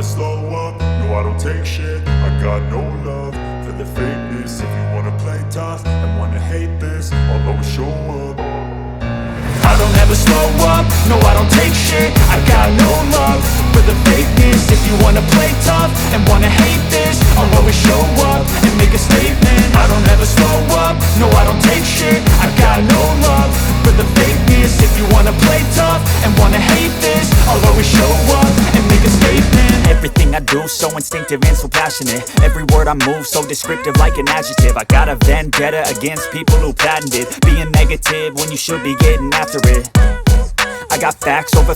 slow up, no I don't take shit. I got no love for the fakeness. If you wanna play tough and wanna hate this, I'll always show up. I don't ever slow up, no I don't take shit. I got no love for the fakeness. If you wanna play tough and wanna hate this, I'll always show up and make a statement. I don't ever slow up, no I don't take shit. I got no love for the fakeness. If you wanna play tough and wanna hate this, I'll always show up and make a statement. Everything I do so instinctive and so passionate. Every word I move so descriptive like an adjective. I got a vendetta against people who patented being negative when you should be getting after it. I got facts over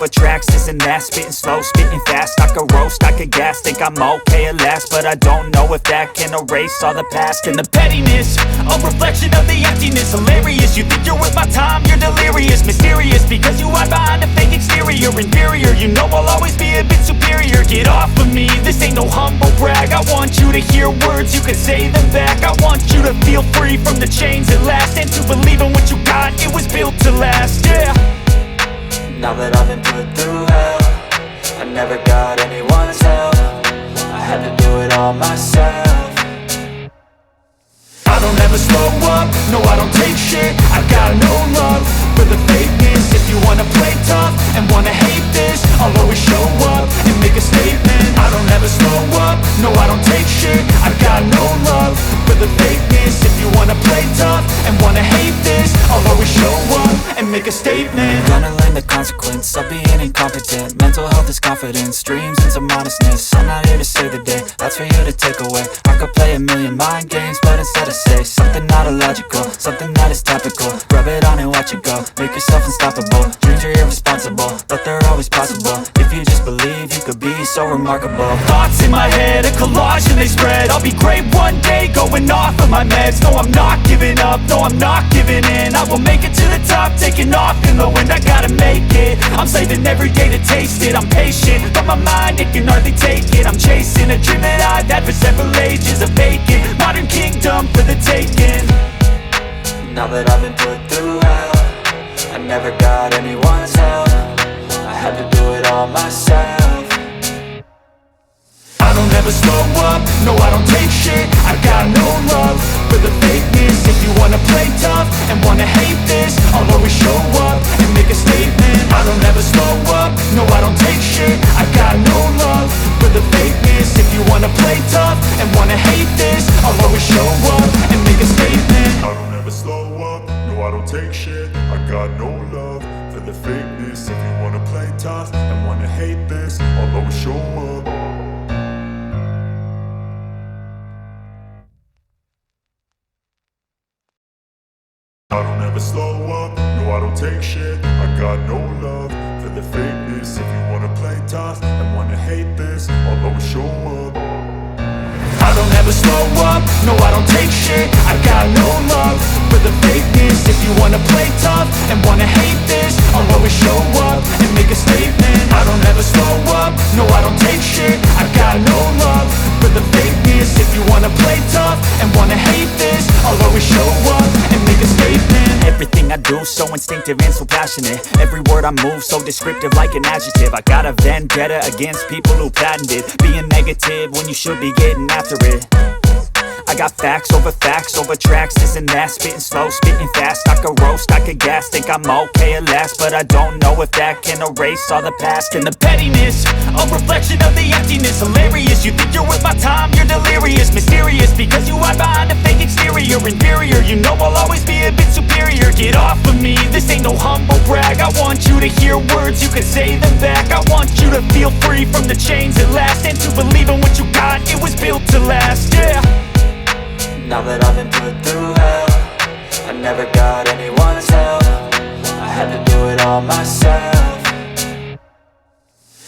tracks, this and that. Spitting slow, spitting fast. I could roast, I could gas. Think I'm okay at last, but I don't know if that can erase all the past. And the pettiness, a reflection of the emptiness. Hilarious, you think you're worth my time, you're delirious. Mysterious, because you hide behind a fake exterior. Inferior, you know I'll always be a bit superior. Get off of me, this ain't no humble brag. I want you to hear words, you can say them back. I want you to feel free from the chains at last, and to believe in what you got, it was built to last, yeah. Now that I've been put through hell, I never got anyone's help. I had to do it all myself. I don't ever slow up, no I don't take shit. I got no love for the fakeness. If you wanna play tough and wanna hate this, I'll always show up and make a statement. I don't ever slow up, no I don't take shit. I got no love for the fakeness. If you wanna play tough and wanna hate this, I'll always show up and make a statement. Gonna learn the consequence of being incompetent. Mental health is confidence, dreams and some honestness. I'm not here to save the day, that's for you to take away. I could play a million mind games, but instead I say something not illogical, something that is topical. Rub it on and watch it go, make yourself unstoppable. Dreams are irresponsible, but they're always possible. If you just believe, you could be so remarkable. Thoughts in my head, a collage and they spread. I'll be great one day, going off of my meds. No, I'm not giving up, no, I'm not giving in. I will make it to the top, taking off in the wind. I gotta make it, I'm saving every day to taste it. I'm patient, but my mind, it can hardly take it. I'm chasing a dream that I've had for several ages. A vacant, modern kingdom for the taking. Now that I've been put through hell, I never got anyone's help. I had to do it all myself. I don't ever slow up, no I don't take shit. I got no love for the fakeness. If you wanna play tough and wanna hate this, I'll always show up and make a statement. I don't ever slow up, no I don't take shit. I got no love for the fakeness. If you wanna play tough and wanna hate this, I'll always show up and make a statement. I don't ever slow up, no I don't take shit. I got no love for the fakeness. If you wanna play tough and wanna hate this, I'll always show up. I don't ever slow up, no I don't take shit. I got no love for the fakeness. If you wanna play tough and wanna hate this, I'll always show up. I don't ever slow up, no I don't take shit. I got no love for the fakeness. If you wanna play tough and wanna hate this, I'll always show up and make a statement. I don't ever slow up, no I don't take shit. I got no love for the fakeness. If you wanna play tough and wanna hate this, I'll always show up and make a statement. Everything I do so instinctive and so passionate. Every word I move so descriptive like an adjective. I got a vendetta against people who patented being negative when you should be getting after it. I got facts over tracks, this and that. Spitting slow, spitting fast. I could roast, I could gas. Think I'm okay at last, but I don't know if that can erase all the past. And the pettiness, a reflection of the emptiness. Hilarious, you think you're worth my time, you're delirious. Mysterious, because you hide behind a fake exterior. Inferior, you know I'll always be a bit superior. Get off of me, this ain't no humble brag. I want you to hear words, you can say them back. I want you to feel free from the chains at last, and to believe in what you got, it was built to last, yeah. Now that I've been put through hell, I never got anyone's help. I had to do it all myself.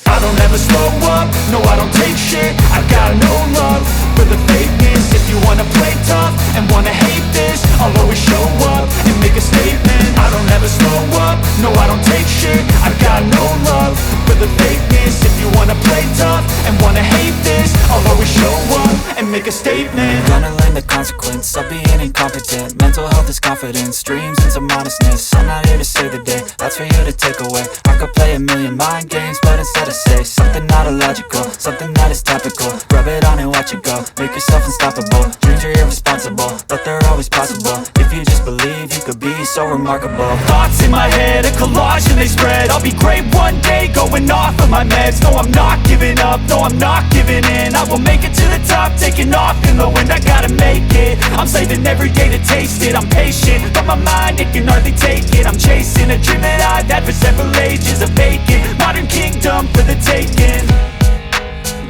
I don't ever slow up, no I don't take shit. I got no love for the fakeness. If you wanna play tough and wanna hate this, I'll always show up and make a statement. I don't ever slow up, no I don't take shit. I got no love for the fakeness. If you wanna play tough and wanna hate this, I'll always show up and make a statement. Gonna learn the consequence of being incompetent. Mental health is confidence, dreams and some honestness. I'm not here to save the day, that's for you to take away. I could play play a million mind games, but instead I say something not illogical, something that is topical. Rub it on and watch it go, make yourself unstoppable. Dreams are irresponsible, but they're always possible. If you just believe, you could be so remarkable. Thoughts in my head, a collage and they spread. I'll be great one day, going off of my meds. No, I'm not giving up, no, I'm not giving in. I will make it to the top, taking off in the wind. I gotta make it, I'm saving every day to taste it. I'm patient, but my mind, it can hardly take it. I'm chasing a dream that I've had for several ages. A vacant, modern kingdom for the taking.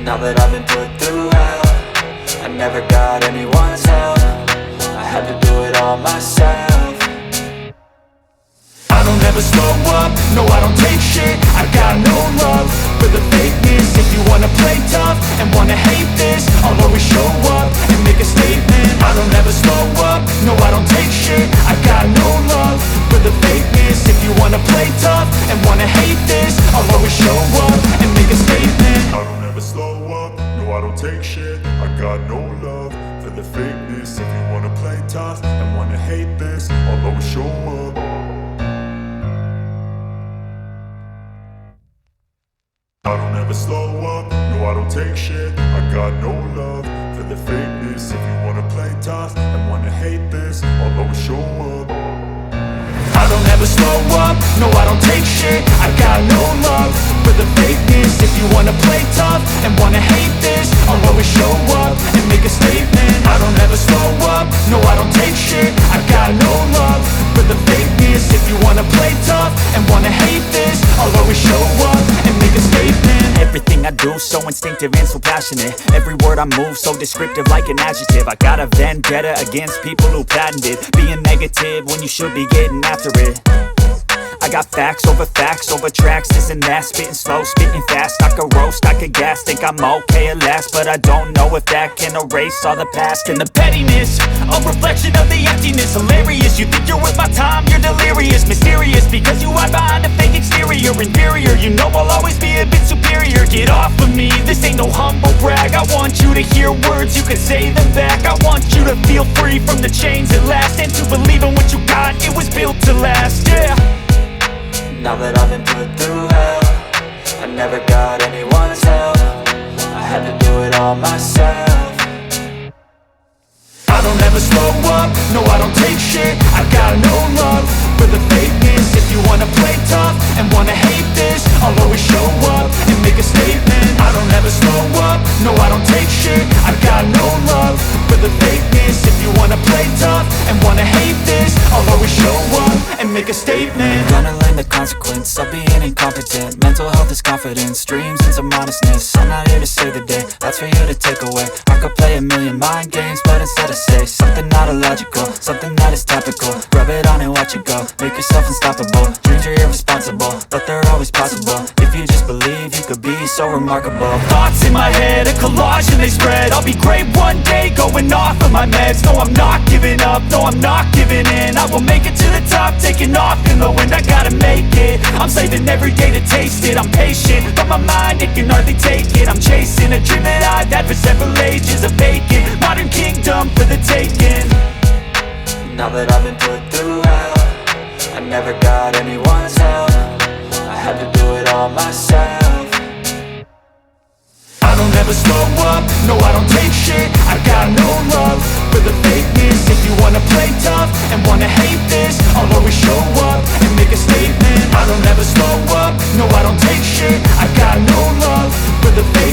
Now that I've been put through hell, I never got anyone's help. I had to do it all myself. I don't ever slow up, no I don't take shit. I got no love for the fakeness. If you wanna play tough and wanna hate this, I'll always show up and make a statement. I don't ever slow up, no I don't take shit. I got no love for the fakeness. If you wanna play tough and wanna hate this, I'll always show up and make a statement. I don't ever slow up, no I don't take shit. I got no love for the fakeness. If you wanna play tough and wanna hate this, I'll always show up. I don't ever slow up, no I don't take shit. I got no love for the fakeness. If you wanna play tough and wanna hate this, I'll always show up. I don't ever slow up, no I don't take shit. I got no love for the fakeness. If you wanna play tough and wanna hate this, I'll always show up and make a statement. I don't ever slow up, no I don't take shit. I got no love for the fakeness. If you wanna play tough and wanna hate this, I'll always show up and make a statement. Everything I do so instinctive and so passionate. Every word I move so descriptive like an adjective. I got a vendetta against people who patented being negative when you should be getting after it. I got facts over tracks, this and that. Spitting slow, spitting fast. I could roast, I could gas. Think I'm okay at last, but I don't know if that can erase all the past. And the pettiness, a reflection of the emptiness. Hilarious, you think you're worth my time, you're delirious. Mysterious, because you hide behind a fake exterior. Inferior, you know I'll always be a bit superior. Get off of me, this ain't no humble brag. I want you to hear words, you can say them back. I want you to feel free from the chains at last, and to believe in what you got, it was built to last, yeah. Now that I've been put through hell, I never got anyone's help. I had to do it all myself. I don't ever slow up, no I don't take shit. I got no love for the fakeness. If you wanna play tough and wanna hate this, I'll always show up and make a statement. I don't ever slow up, no I don't take shit. I got no love for the fakeness. If you wanna play tough and wanna hate this, I'll always show up and make a statement. Gonna learn the consequence of being incompetent. Mental health is confidence, dreams and some honestness. I'm not here to save the day, that's for you to take away. I could play a million mind games, but instead I say something not illogical, something that is topical. Rub it on and watch it go, make yourself unstoppable. Dreams are irresponsible, but they're always possible. If you just believe, you could be so remarkable. Thoughts in my head, a collage and they spread. I'll be great one day, going off of my meds. No, I'm not giving up, no, I'm not giving in. I will make it to the top, taking off in the wind. I gotta make it, I'm saving every day to taste it. I'm patient, but my mind, it can hardly take it. I'm chasing a dream that I've had for several ages. A vacant, modern kingdom for the taking. Now that I've been put through hell, I never got anyone's help. I had to do it all myself. I don't ever slow up, no I don't take shit. I got no love for the fakeness. If you wanna play tough and wanna hate this, I'll always show up and make a statement. I don't ever slow up, no I don't take shit. I got no love for the fakeness.